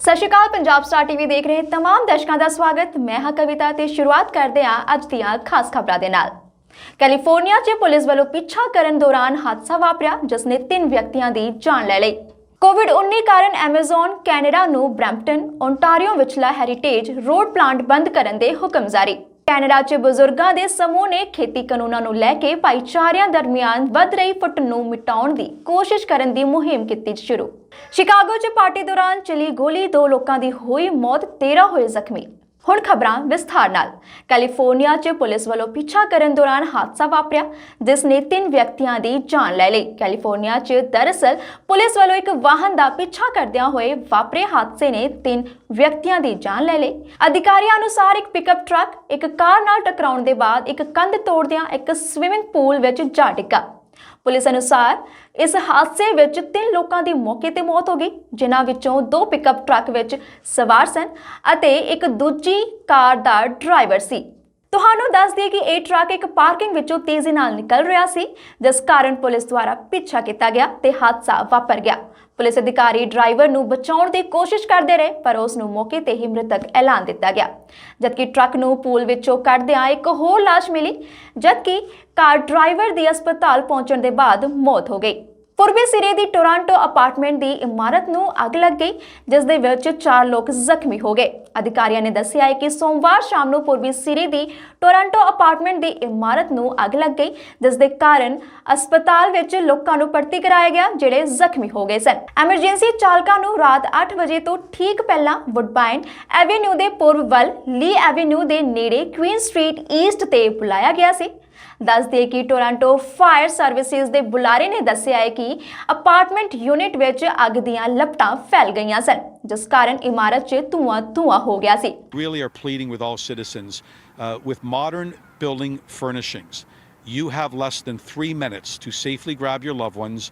ਸਤਿ ਸ਼੍ਰੀ ਅਕਾਲ। Punjab star TV ਦੇਖ ਰਹੇ तमाम ਦਰਸ਼ਕਾਂ ਦਾ ਸਵਾਗਤ। ਮੈਂ ਹਾਂ ਕਵਿਤਾ ਤੇ ਸ਼ੁਰੂਆਤ ਕਰਦੇ ਹਾਂ ਅੱਜ ਦੀਆਂ ਖਾਸ ਖਬਰਾਂ ਦੇ ਨਾਲ। ਕੈਲੀਫੋਰਨੀਆ 'ਚ ਪੁਲਿਸ ਵੱਲੋਂ ਪਿੱਛਾ ਕਰਨ ਦੌਰਾਨ ਹਾਦਸਾ ਵਾਪਰਿਆ ਜਿਸ ਨੇ 3 ਵਿਅਕਤੀਆਂ ਦੀ ਜਾਨ ਲੈ ਲਈ। ਕੋਵਿਡ-19 ਕਾਰਨ ਐਮਾਜ਼ਨ ਕੈਨੇਡਾ ਨੂੰ ਬ੍ਰੈਂਪਟਨ, ਓਨਟਾਰੀਓ ਵਿਚਲਾ ਹੈਰੀਟੇਜ ਰੋਡ ਪਲਾਂਟ ਬੰਦ ਕਰਨ ਦੇ ਹੁਕਮ ਜਾਰੀ। ਕੈਨੇਡਾ 'ਚ ਬਜ਼ੁਰਗਾਂ ਦੇ ਸਮੂਹ ਨੇ ਖੇਤੀ ਕਾਨੂੰਨਾਂ ਨੂੰ ਲੈ ਕੇ ਭਾਈਚਾਰਿਆਂ ਦਰਮਿਆਨ ਵੱਧ ਰਹੀ ਫੁੱਟ ਨੂੰ ਮਿਟਾਉਣ ਦੀ ਕੋਸ਼ਿਸ਼ ਕਰਨ ਦੀ ਮੁਹਿੰਮ ਕੀਤੀ ਸ਼ੁਰੂ। ਸ਼ਿਕਾਗੋ 'ਚ ਪਾਰਟੀ ਦੌਰਾਨ ਚਲੀ ਗੋਲੀ 2 ਲੋਕਾਂ ਦੀ ਹੋਈ ਮੌਤ, 13 ਹੋਏ ਜ਼ਖਮੀ। ਹੁਣ ਖਬਰਾਂ ਵਿਸਥਾਰ ਨਾਲ। ਕੈਲੀਫੋਰਨੀਆ 'ਚ ਪੁਲਿਸ ਵੱਲੋਂ ਪਿੱਛਾ ਕਰਨ ਦੌਰਾਨ ਹਾਦਸਾ ਵਾਪਰਿਆ ਜਿਸ ਨੇ 3 ਵਿਅਕਤੀਆਂ ਦੀ ਜਾਨ ਲੈ ਲਈ। ਕੈਲੀਫੋਰਨੀਆ 'ਚ ਦਰਅਸਲ ਪੁਲਿਸ ਵੱਲੋਂ ਇੱਕ ਵਾਹਨ ਦਾ ਪਿੱਛਾ ਕਰਦਿਆਂ ਹੋਏ ਵਾਪਰੇ ਹਾਦਸੇ ਨੇ 3 ਵਿਅਕਤੀਆਂ ਦੀ ਜਾਨ ਲੈ ਲਈ। ਅਧਿਕਾਰੀਆਂ ਅਨੁਸਾਰ ਇੱਕ ਪਿਕਅਪ ਟਰੱਕ ਇੱਕ ਕਾਰ ਨਾਲ ਟਕਰਾਉਣ ਦੇ ਬਾਅਦ ਇੱਕ ਕੰਧ ਤੋੜਦਿਆਂ ਇੱਕ ਸਵਿਮਿੰਗ ਪੂਲ ਵਿੱਚ ਜਾ ਡਿੱਗਾ। ਪੁਲਿਸ ਅਨੁਸਾਰ ਇਸ ਹਾਦਸੇ ਵਿੱਚ 3 ਲੋਕਾਂ ਦੀ ਮੌਕੇ ਤੇ ਮੌਤ ਹੋ ਗਈ, ਜਿਨ੍ਹਾਂ ਵਿੱਚੋਂ 2 ਪਿਕਅਪ ਟਰੱਕ ਵਿੱਚ ਸਵਾਰ ਸਨ ਅਤੇ ਇੱਕ ਦੂਜੀ ਕਾਰ ਦਾ ਡਰਾਈਵਰ ਸੀ। ਤੁਹਾਨੂੰ ਦੱਸ ਦਈਏ ਕਿ ਇਹ ਟਰੱਕ ਇੱਕ ਪਾਰਕਿੰਗ ਵਿੱਚੋਂ ਤੇਜ਼ੀ ਨਾਲ ਨਿਕਲ ਰਿਹਾ ਸੀ, ਜਿਸ ਕਾਰਨ ਪੁਲਿਸ ਦੁਆਰਾ ਪਿੱਛਾ ਕੀਤਾ ਗਿਆ ਤੇ ਹਾਦਸਾ ਵਾਪਰ ਗਿਆ। ਪੁਲਿਸ ਅਧਿਕਾਰੀ ਡਰਾਈਵਰ ਨੂੰ ਬਚਾਉਣ ਦੀ ਕੋਸ਼ਿਸ਼ ਕਰਦੇ ਰਹੇ ਪਰ ਉਸ ਨੂੰ ਮੌਕੇ ਤੇ ਹੀ ਮ੍ਰਿਤਕ ਐਲਾਨ ਦਿੱਤਾ ਗਿਆ, ਜਦਕਿ ਟਰੱਕ ਨੂੰ ਪੂਲ ਵਿੱਚੋਂ ਕੱਢਦਿਆਂ ਇੱਕ ਹੋਰ ਲਾਸ਼ ਮਿਲੀ, ਜਦਕਿ ਕਾਰ ਡਰਾਈਵਰ ਦੀ ਹਸਪਤਾਲ ਪਹੁੰਚਣ ਦੇ ਬਾਅਦ ਮੌਤ ਹੋ ਗਈ। ਪੂਰਬੀ ਸਿਰੇ ਦੀ ਟੋਰਾਂਟੋ ਅਪਾਰਟਮੈਂਟ ਦੀ ਇਮਾਰਤ ਨੂੰ ਅੱਗ ਲੱਗ ਗਈ ਜਿਸ ਦੇ ਵਿੱਚ 4 ਲੋਕ ਜ਼ਖਮੀ ਹੋ ਗਏ। ਅਧਿਕਾਰੀਆਂ ਨੇ ਦੱਸਿਆ ਹੈ ਕਿ ਸੋਮਵਾਰ ਸ਼ਾਮ ਨੂੰ ਪੂਰਬੀ ਸਿਰੇ ਦੀ ਟੋਰਾਂਟੋ ਅਪਾਰਟਮੈਂਟ ਦੀ ਇਮਾਰਤ ਨੂੰ ਅੱਗ ਲੱਗ ਗਈ ਜਿਸ ਦੇ ਕਾਰਨ ਹਸਪਤਾਲ ਵਿੱਚ ਲੋਕਾਂ ਨੂੰ ਭਰਤੀ ਕਰਾਇਆ ਗਿਆ ਜਿਹੜੇ ਜ਼ਖਮੀ ਹੋ ਗਏ ਸਨ। ਐਮਰਜੈਂਸੀ ਚਾਲਕਾਂ ਨੂੰ ਰਾਤ 8 ਵਜੇ ਤੋਂ ਠੀਕ ਪਹਿਲਾਂ ਵੁੱਡਬਾਈਨ ਐਵੇਨਿਊ ਦੇ ਪੂਰਬ ਵੱਲ ਲੀ ਐਵੇਨਿਊ ਦੇ ਨੇੜੇ ਕੁਈਨ ਸਟਰੀਟ ਈਸਟ ਤੇ ਬੁਲਾਇਆ ਗਿਆ ਸੀ। ਦੱਸ ਦੇ ਕਿ ਟੋਰਾਂਟੋ ਫਾਇਰ ਸਰਵਿਸਿਜ਼ ਦੇ ਬੁਲਾਰੇ ਨੇ ਦੱਸਿਆ ਹੈ ਕਿ ਅਪਾਰਟਮੈਂਟ ਯੂਨਿਟ ਵਿੱਚ ਅੱਗ ਦੀਆਂ ਲਪਟਾਂ ਫੈਲ ਗਈਆਂ ਸਨ ਜਿਸ ਕਾਰਨ ਇਮਾਰਤ 'ਚ ਧੂਆਂ ਹੋ ਗਿਆ ਸੀ। Really are pleading with all citizens with modern building furnishings. You have less than 3 minutes to safely grab your loved ones,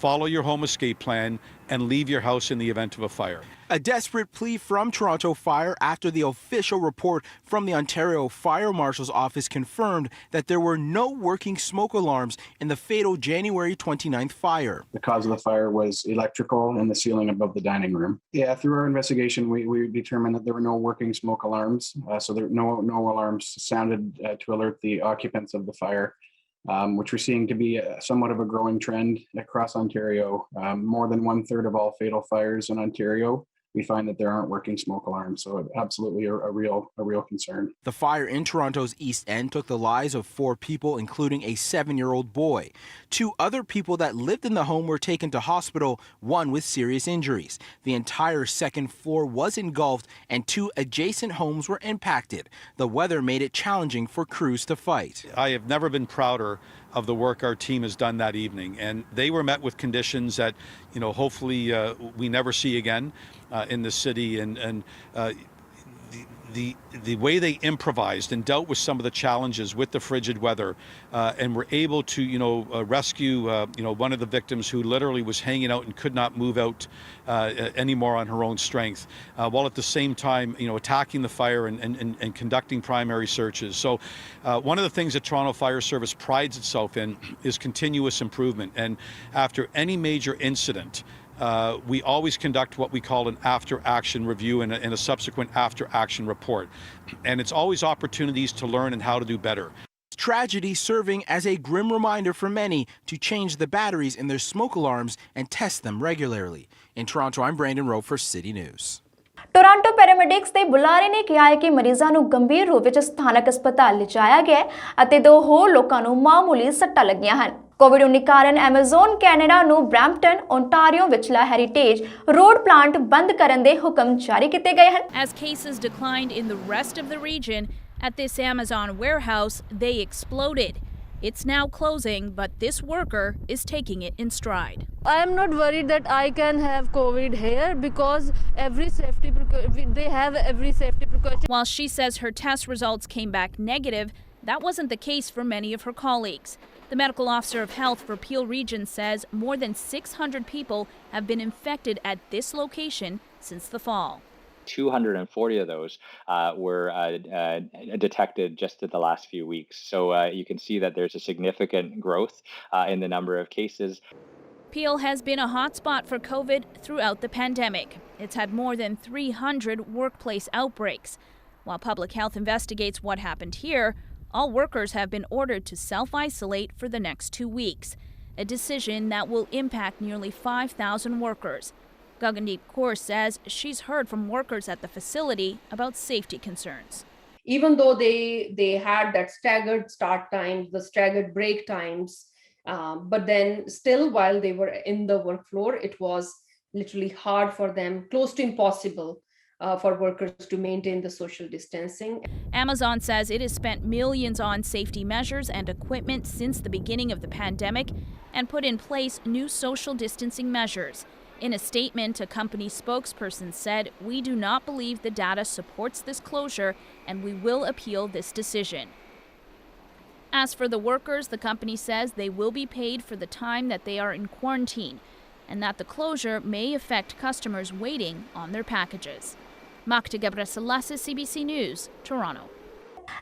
follow your home escape plan, and leave your house in the event of a fire. A desperate plea from Toronto Fire after the official report from the Ontario Fire Marshal's office confirmed that there were no working smoke alarms in the fatal January 29th fire. The cause of the fire was electrical in the ceiling above the dining room. Yeah, through our investigation, we determined that there were no working smoke alarms. So there no alarms sounded to alert the occupants of the fire. Which we're seeing to be somewhat of a growing trend across Ontario. More than 1/3 of all fatal fires in Ontario, we find that there aren't working smoke alarms. So absolutely a real concern. The fire in Toronto's East End took the lives of 4 people, including a 7-year-old boy. 2 other people that lived in the home were taken to hospital, one with serious injuries. The entire second floor was engulfed and 2 adjacent homes were impacted. The weather made it challenging for crews to fight. I have never been prouder of the work our team has done that evening, and they were met with conditions that hopefully we never see again in the city, and the way they improvised and dealt with some of the challenges with the frigid weather, and were able to rescue one of the victims who literally was hanging out and could not move out anymore on her own strength, while at the same time attacking the fire and conducting primary searches. So one of the things that Toronto Fire Service prides itself in is continuous improvement, and after any major incident we always conduct what we call an after-action review and a subsequent after-action report. And it's always opportunities to learn and how to do better. Tragedy serving as a grim reminder for many to change the batteries in their smoke alarms and test them regularly. In Toronto, I'm Brandon Rowe for City News. Toronto paramedics ਦੇ ਬੁਲਾਰੇ ਨੇ ਕਿਹਾ ਹੈ ਕਿ ਮਰੀਜ਼ਾਂ ਨੂੰ ਗੰਭੀਰ ਰੂਪ ਵਿੱਚ ਸਥਾਨਕ ਹਸਪਤਾਲ ਲਿਜਾਇਆ ਗਿਆ ਹੈ ਅਤੇ 2 ਹੋਰ ਲੋਕਾਂ ਨੂੰ ਮਾਮੂਲੀ ਸੱਟਾਂ ਲੱਗੀਆਂ ਹਨ। ਕੋਵਿਡ-19 ਕਾਰਨ ਐਮਾਜ਼ਨ ਕੈਨੇਡਾ ਨੂੰ ਬ੍ਰੈਂਪਟਨ, ਓਨਟਾਰੀਓ ਵਿਚਲਾ ਹੈਰੀਟੇਜ ਰੋਡ ਪਲਾਂਟ ਬੰਦ ਕਰਨ ਦੇ ਹੁਕਮ ਜਾਰੀ ਕੀਤੇ ਗਏ ਹਨ। As cases declined in the rest of the region, at this Amazon warehouse, they exploded. It's now closing, but this worker is taking it in stride. I am not worried that I can have COVID here because they have every safety precaution. While she says her test results came back negative, that wasn't the case for many of her colleagues. The medical officer of health for Peel Region says more than 600 people have been infected at this location since the fall. 240 of those were detected just in the last few weeks. So you can see that there's a significant growth in the number of cases. Peel has been a hotspot for COVID throughout the pandemic. It's had more than 300 workplace outbreaks. While public health investigates what happened here, all workers have been ordered to self-isolate for the next 2 weeks, a decision that will impact nearly 5,000 workers. Gagandeep Kaur says she's heard from workers at the facility about safety concerns. Even though they had that staggered start times, the staggered break times, but then still while they were in the work floor, it was literally hard for them, close to impossible for workers to maintain the social distancing. Amazon says it has spent millions on safety measures and equipment since the beginning of the pandemic and put in place new social distancing measures. In a statement, a company spokesperson said, "We do not believe the data supports this closure and we will appeal this decision." As for the workers, the company says they will be paid for the time that they are in quarantine and that the closure may affect customers waiting on their packages. Makta Gebrselassie, CBC News, Toronto.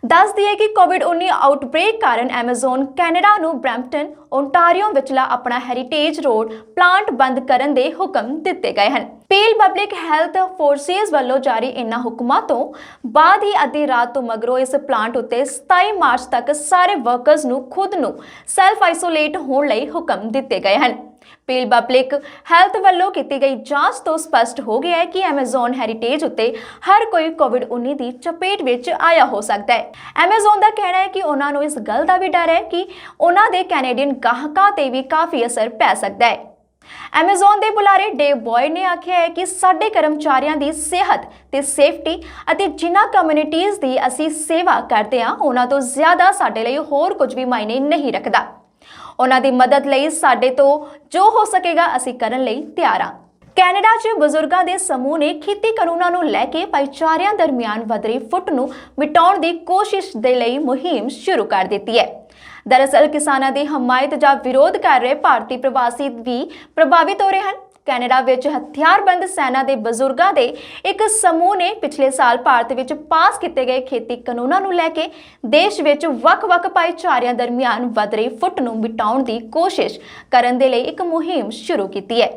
ਦੱਸ ਦਈਏ ਕਿ ਕੋਵਿਡ-19 outbreak ਕਾਰਨ Amazon Canada ਨੂੰ Brampton, Ontario ਵਿਚਲਾ ਆਪਣਾ heritage road plant ਬੰਦ ਕਰਨ ਦੇ ਹੁਕਮ ਦਿੱਤੇ ਗਏ ਹਨ। ਪੀਲ ਪਬਲਿਕ ਹੈਲਥ ਫੋਰਸਿਸ ਵੱਲੋਂ ਜਾਰੀ ਇਨ੍ਹਾਂ ਹੁਕਮਾਂ ਤੋਂ ਬਾਅਦ ਹੀ ਅੱਧੀ ਰਾਤ ਤੋਂ ਮਗਰੋਂ ਇਸ ਪਲਾਂਟ ਉੱਤੇ 27 ਮਾਰਚ ਤੱਕ ਸਾਰੇ ਵਰਕਰਸ ਨੂੰ ਖੁਦ ਨੂੰ ਸੈਲਫ ਆਈਸੋਲੇਟ ਹੋਣ ਲਈ ਹੁਕਮ ਦਿੱਤੇ ਗਏ ਹਨ। ਪੀਲ ਪਬਲਿਕ ਹੈਲਥ ਵੱਲੋਂ ਕੀਤੀ ਗਈ ਜਾਂਚ ਤੋਂ ਸਪਸ਼ਟ ਹੋ ਗਿਆ ਹੈ ਕਿ ਐਮਾਜ਼ਨ ਹੈਰੀਟੇਜ ਉੱਤੇ ਹਰ ਕੋਈ ਕੋਵਿਡ-19 ਦੀ ਚਪੇਟ ਵਿੱਚ ਆਇਆ ਹੋ ਸਕਦਾ ਹੈ। ਐਮਾਜ਼ਨ ਦਾ ਕਹਿਣਾ ਹੈ ਕਿ ਉਹਨਾਂ ਨੂੰ ਇਸ ਗੱਲ ਦਾ ਵੀ ਡਰ ਹੈ ਕਿ ਉਹਨਾਂ ਦੇ ਕੈਨੇਡੀਅਨ ਗਾਹਕਾਂ ਤੇ ਵੀ ਕਾਫੀ ਅਸਰ ਪੈ ਸਕਦਾ ਹੈ। ਐਮਾਜ਼ਨ ਦੇ ਬੁਲਾਰੇ ਡੇਵ ਬॉयਡ ਨੇ ਆਖਿਆ ਹੈ ਕਿ ਸਾਡੇ ਕਰਮਚਾਰੀਆਂ ਦੀ ਸਿਹਤ ਤੇ ਸੇਫਟੀ ਅਤੇ ਜਿਨ੍ਹਾਂ ਕਮਿਊਨਿਟੀਜ਼ ਦੀ ਅਸੀਂ ਸੇਵਾ ਕਰਦੇ ਹਾਂ ਉਹਨਾਂ ਤੋਂ ਜ਼ਿਆਦਾ ਸਾਡੇ ਲਈ ਹੋਰ ਕੁਝ ਵੀ ਮਾਇਨੇ ਨਹੀਂ ਰੱਖਦਾ। ਉਹਨਾਂ ਦੀ ਮਦਦ ਲਈ ਸਾਡੇ ਤੋਂ ਜੋ ਹੋ ਸਕੇਗਾ ਅਸੀਂ ਕਰਨ ਲਈ ਤਿਆਰ ਹਾਂ। ਕੈਨੇਡਾ 'ਚ ਬਜ਼ੁਰਗਾਂ ਦੇ ਸਮੂਹ ਨੇ ਖੇਤੀ ਕਾਨੂੰਨਾਂ ਨੂੰ ਲੈ ਕੇ ਭਾਈਚਾਰਿਆਂ ਦਰਮਿਆਨ ਵਧ ਰਹੀ ਫੁੱਟ ਨੂੰ ਮਿਟਾਉਣ ਦੀ ਕੋਸ਼ਿਸ਼ ਦੇ ਲਈ ਮੁਹਿੰਮ ਸ਼ੁਰੂ ਕਰ ਦਿੱਤੀ ਹੈ। ਦਰਅਸਲ ਕਿਸਾਨਾਂ ਦੀ ਹਮਾਇਤ ਜਾਂ ਵਿਰੋਧ ਕਰ ਰਹੇ ਭਾਰਤੀ ਪ੍ਰਵਾਸੀ ਵੀ ਪ੍ਰਭਾਵਿਤ ਹੋ ਰਹੇ ਹਨ। ਕੈਨੇਡਾ ਵਿੱਚ ਹਥਿਆਰਬੰਦ ਸੈਨਾ ਦੇ ਬਜ਼ੁਰਗਾਂ ਦੇ ਇੱਕ ਸਮੂਹ ਨੇ ਪਿਛਲੇ ਸਾਲ ਭਾਰਤ ਵਿੱਚ ਪਾਸ ਕੀਤੇ ਗਏ ਖੇਤੀ ਕਾਨੂੰਨਾਂ ਨੂੰ ਲੈ ਕੇ ਦੇਸ਼ ਵਿੱਚ ਵੱਖ-ਵੱਖ ਭਾਈਚਾਰਿਆਂ ਦਰਮਿਆਨ ਵਧ ਰਹੀ ਫੁੱਟ ਨੂੰ ਮਿਟਾਉਣ ਦੀ ਕੋਸ਼ਿਸ਼ ਕਰਨ ਦੇ ਲਈ ਇੱਕ ਮੁਹਿੰਮ ਸ਼ੁਰੂ ਕੀਤੀ ਹੈ।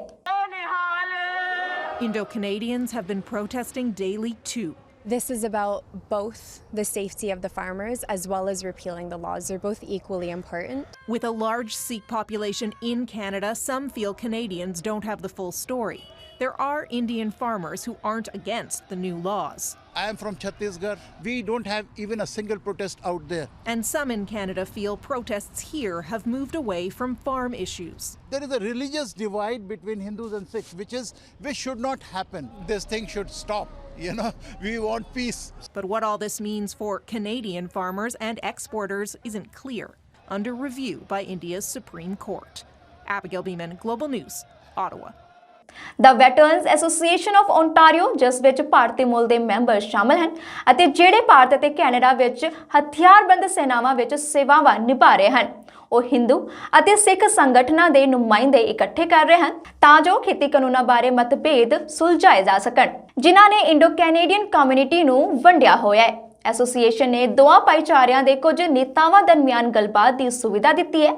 Indo-Canadians have been protesting daily too. This is about both the safety of the farmers as well as repealing the laws. They're both equally important. With a large Sikh population in Canada, some feel Canadians don't have the full story. There are Indian farmers who aren't against the new laws. I am from Chhattisgarh. We don't have even a single protest out there. And some in Canada feel protests here have moved away from farm issues. There is a religious divide between Hindus and Sikhs, which should not happen. This thing should stop. We want peace. But what all this means for Canadian farmers and exporters isn't clear. Under review by India's Supreme Court. Abigail Beeman, Global News, Ottawa. The Veterans Association of Ontario, ਜਿਸ ਵਿੱਚ ਭਾਰਤੀ ਮੂਲ ਦੇ member ਸ਼ਾਮਲ ਹਨ ਅਤੇ ਜਿਹੜੇ ਭਾਰਤ ਅਤੇ Canada ਵਿੱਚ ਹਥਿਆਰਬੰਦ ਸੈਨਾਵਾਂ ਵਿੱਚ ਸੇਵਾਵਾਂ ਨਿਭਾ ਰਹੇ ਹਨ, ਉਹ ਹਿੰਦੂ ਅਤੇ ਸਿੱਖ ਸੰਗਠਨਾਂ ਦੇ ਨੁਮਾਇੰਦੇ ਇਕੱਠੇ ਕਰ ਰਹੇ ਹਨ ਤਾਂ ਜੋ ਖੇਤੀ ਕਾਨੂੰਨਾਂ ਬਾਰੇ ਮਤਭੇਦ ਸੁਲਝਾਏ ਜਾ ਸਕਣ, ਜਿਨ੍ਹਾਂ ਨੇ ਇੰਡੋ ਕੈਨੇਡੀਅਨ ਕਮਿਊਨਿਟੀ ਨੂੰ ਵੰਡਿਆ ਹੋਇਆ ਹੈ। ਐਸੋਸੀਏਸ਼ਨ ਨੇ ਦੋਵਾਂ ਭਾਈਚਾਰਿਆਂ ਦੇ ਕੁਝ ਨੇਤਾਵਾਂ ਦਰਮਿਆਨ ਗੱਲਬਾਤ ਦੀ ਸੁਵਿਧਾ ਦਿੱਤੀ ਹੈ,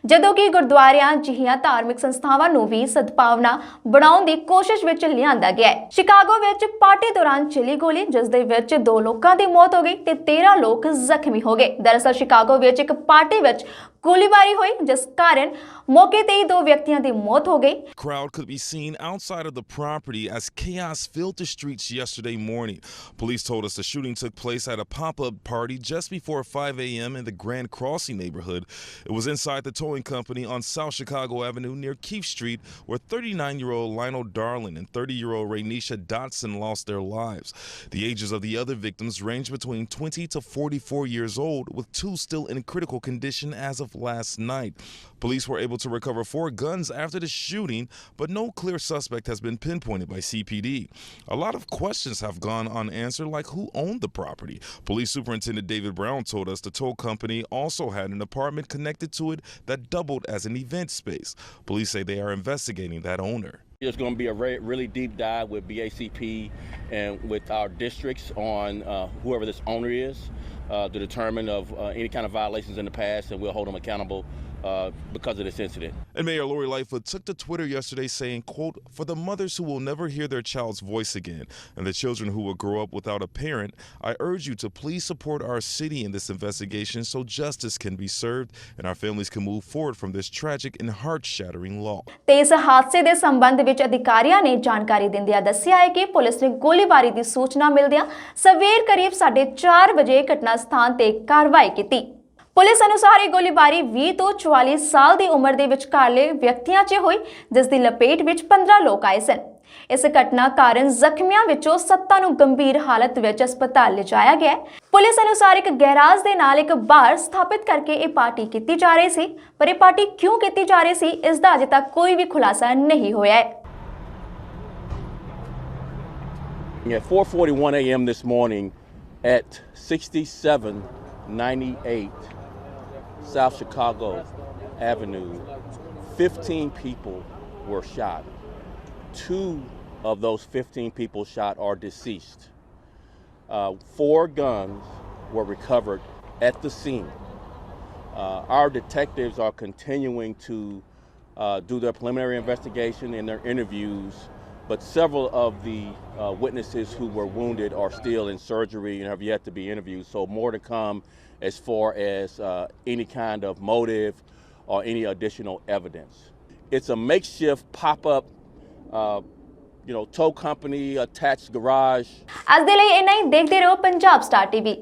ਜਦੋਂ ਕਿ ਗੁਰਦੁਆਰਿਆਂ ਜਿਹੀਆਂ ਧਾਰਮਿਕ ਸੰਸਥਾਵਾਂ ਨੂੰ ਵੀ ਸਦਭਾਵਨਾ ਬਣਾਉਣ ਦੀ ਕੋਸ਼ਿਸ਼ ਵਿੱਚ ਲਿਆਂਦਾ ਗਿਆ ਹੈ। ਸ਼ਿਕਾਗੋ ਵਿੱਚ ਪਾਰਟੀ ਦੌਰਾਨ ਚੱਲੀ ਗੋਲੀ, ਜਿਸ ਦੇ ਵਿੱਚ 2 ਲੋਕਾਂ ਦੀ ਮੌਤ ਹੋ ਗਈ ਤੇ 13 ਲੋਕ ਜ਼ਖਮੀ ਹੋ ਗਏ। ਦਰਅਸਲ ਸ਼ਿਕਾਗੋ ਵਿੱਚ ਇੱਕ ਪਾਰਟੀ ਵਿੱਚ ਗੋਲੀਬਾਰੀ ਹੋਈ, ਜਿਸ ਕਾਰਨ ਮੌਕੇ ਤੇ ਹੀ 2 ਵਿਅਕਤੀਆਂ ਦੀ ਮੌਤ ਹੋ ਗਈ। Crowd could be seen outside of the property as chaos filled the streets yesterday morning. Police told us the shooting took place at a pop-up party just before 5 a.m. in the Grand Crossing neighborhood. It was inside the towing company on South Chicago Avenue near Keefe Street, where 39-year-old Lionel Darling and 30-year-old Raynisha Dotson lost their lives. The ages of the other victims range between 20 to 44 years old, with 2 still in critical condition as of last night. Police were able to recover 4 guns after the shooting, but no clear suspect has been pinpointed by CPD. A lot of questions have gone unanswered, like who owned the property. Police Superintendent David Brown told us the tow company also had an apartment connected to it that doubled as an event space. Police say they are investigating that owner. There's going to be a really deep dive with BACP and with our districts on whoever this owner is to determine of any kind of violations in the past, and we'll hold them accountable because of this incident. And Mayor Lori Lightfoot took to Twitter yesterday saying, quote, "For the mothers who will never hear their child's voice again and the children who will grow up without a parent, I urge you to please support our city in this investigation so justice can be served and our families can move forward from this tragic and heart-shattering loss." ਤੇ ਇਸ ਹਾਦਸੇ ਦੇ ਸੰਬੰਧ ਵਿੱਚ ਅਧਿਕਾਰੀਆਂ ਨੇ ਜਾਣਕਾਰੀ ਦਿੰਦਿਆਂ ਦੱਸਿਆ ਹੈ ਕਿ ਪੁਲਿਸ ਨੇ ਗੋਲੀਬਾਰੀ ਦੀ ਸੂਚਨਾ ਮਿਲਦਿਆਂ ਸਵੇਰ ਕਰੀਬ 4:30 ਵਜੇ ਘਟਨਾ ਸਥਾਨ ਤੇ ਕਾਰਵਾਈ ਕੀਤੀ। ਪੁਲਿਸ ਅਨੁਸਾਰ ਇਹ ਗੋਲੀਬਾਰੀ 20 ਤੋਂ 44 ਸਾਲ ਦੀ ਉਮਰ ਦੇ ਵਿਚਕਾਰਲੇ ਵਿਅਕਤੀਆਂ 'ਚ ਹੋਈ, ਜਿਸ ਦੀ ਲਪੇਟ ਵਿੱਚ 15 ਲੋਕ ਆਏ ਸਨ। ਇਸ ਘਟਨਾ ਕਾਰਨ ਜ਼ਖਮੀਆਂ ਵਿੱਚੋਂ 7 ਨੂੰ ਗੰਭੀਰ ਹਾਲਤ ਵਿੱਚ ਹਸਪਤਾਲ ਲਿਜਾਇਆ ਗਿਆ। ਪੁਲਿਸ ਅਨੁਸਾਰ ਇੱਕ ਗੈਰਾਜ ਦੇ ਨਾਲ ਇੱਕ ਬਾਰ ਸਥਾਪਿਤ ਕਰਕੇ ਇਹ ਪਾਰਟੀ ਕੀਤੀ ਜਾ ਰਹੀ ਸੀ, ਪਰ ਇਹ ਪਾਰਟੀ ਕਿਉਂ ਕੀਤੀ ਜਾ ਰਹੀ ਸੀ ਇਸ ਦਾ ਅਜੇ ਤੱਕ ਕੋਈ ਵੀ ਖੁਲਾਸਾ ਨਹੀਂ ਹੋਇਆ ਹੈ। At 4:41 a.m. this morning at 6798 South Chicago Avenue, 15 people were shot. 2 of those 15 people shot are deceased. 4 guns were recovered at the scene. Our detectives are continuing to do their preliminary investigation and their interviews, but several of the witnesses who were wounded are still in surgery and have yet to be interviewed. So more to come as far as any kind of motive or any additional evidence. It's a makeshift pop-up tow company attached garage. ਅੱਜ ਦੇ ਲਈ ਇੰਨਾ ਹੀ। ਦੇਖਦੇ ਰਹੋ Punjab star TV.